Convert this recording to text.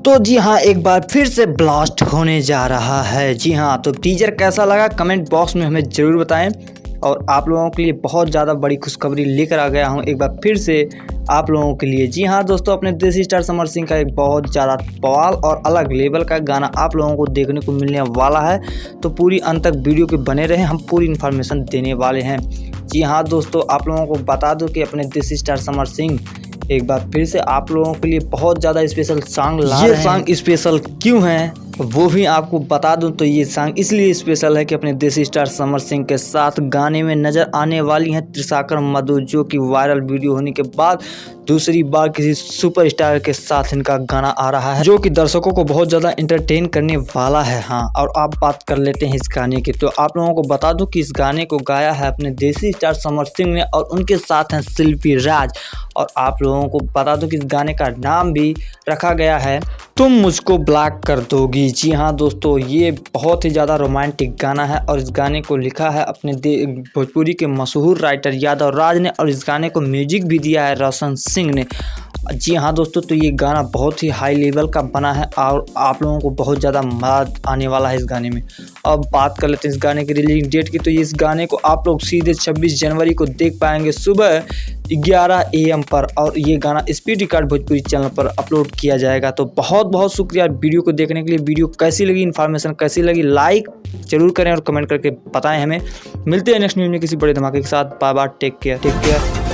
तो जी हाँ, एक बार फिर से ब्लास्ट होने जा रहा है। जी हाँ, तो टीजर कैसा लगा कमेंट बॉक्स में हमें ज़रूर बताएं। और आप लोगों के लिए बहुत ज़्यादा बड़ी खुशखबरी लेकर आ गया हूँ एक बार फिर से आप लोगों के लिए। जी हाँ दोस्तों, अपने देसी स्टार समर सिंह का एक बहुत ज़्यादा बवाल और अलग लेवल का गाना आप लोगों को देखने को मिलने वाला है। तो पूरी अंत तक वीडियो के बने रहें, हम पूरी इन्फॉर्मेशन देने वाले हैं। जी हाँ दोस्तों, आप लोगों को बता दूं कि अपने देसी स्टार समर सिंह एक बार फिर से आप लोगों के लिए बहुत ज़्यादा स्पेशल सॉन्ग ला रहे हैं। ये सॉन्ग स्पेशल क्यों है वो भी आपको बता दूं। तो ये सॉन्ग इसलिए स्पेशल है कि अपने देसी स्टार समर सिंह के साथ गाने में नज़र आने वाली हैं त्रिशाकर मधु, जो कि वायरल वीडियो होने के बाद दूसरी बार किसी सुपरस्टार के साथ इनका गाना आ रहा है, जो कि दर्शकों को बहुत ज़्यादा एंटरटेन करने वाला है। हाँ, और आप बात कर लेते हैं इस गाने की। तो आप लोगों को बता दूं कि इस गाने को गाया है अपने देसी स्टार समर सिंह ने और उनके साथ हैं शिल्पी राज। और आप लोगों को बता दूं कि इस गाने का नाम भी रखा गया है तुम मुझको ब्लॉक कर दोगी। जी हाँ दोस्तों, ये बहुत ही ज़्यादा रोमांटिक गाना है और इस गाने को लिखा है अपने भोजपुरी के मशहूर राइटर यादव राज ने और इस गाने को म्यूजिक भी दिया है रोशन सिंह ने। जी हाँ दोस्तों, तो ये गाना बहुत ही हाई लेवल का बना है और आप लोगों को बहुत ज़्यादा मज़ा आने वाला है इस गाने में। अब बात कर लेते हैं इस गाने की रिलीज डेट की। तो इस गाने को आप लोग सीधे 26 जनवरी को देख पाएंगे सुबह 11 AM पर, और ये गाना स्पीड रिकॉर्ड भोजपुरी चैनल पर अपलोड किया जाएगा। तो बहुत बहुत शुक्रिया वीडियो को देखने के लिए। वीडियो कैसी लगी, इन्फॉर्मेशन कैसी लगी, लाइक जरूर करें और कमेंट करके बताएं हमें। मिलते हैं नेक्स्ट न्यूज़ में किसी बड़े धमाके के साथ। Bye bye, take care.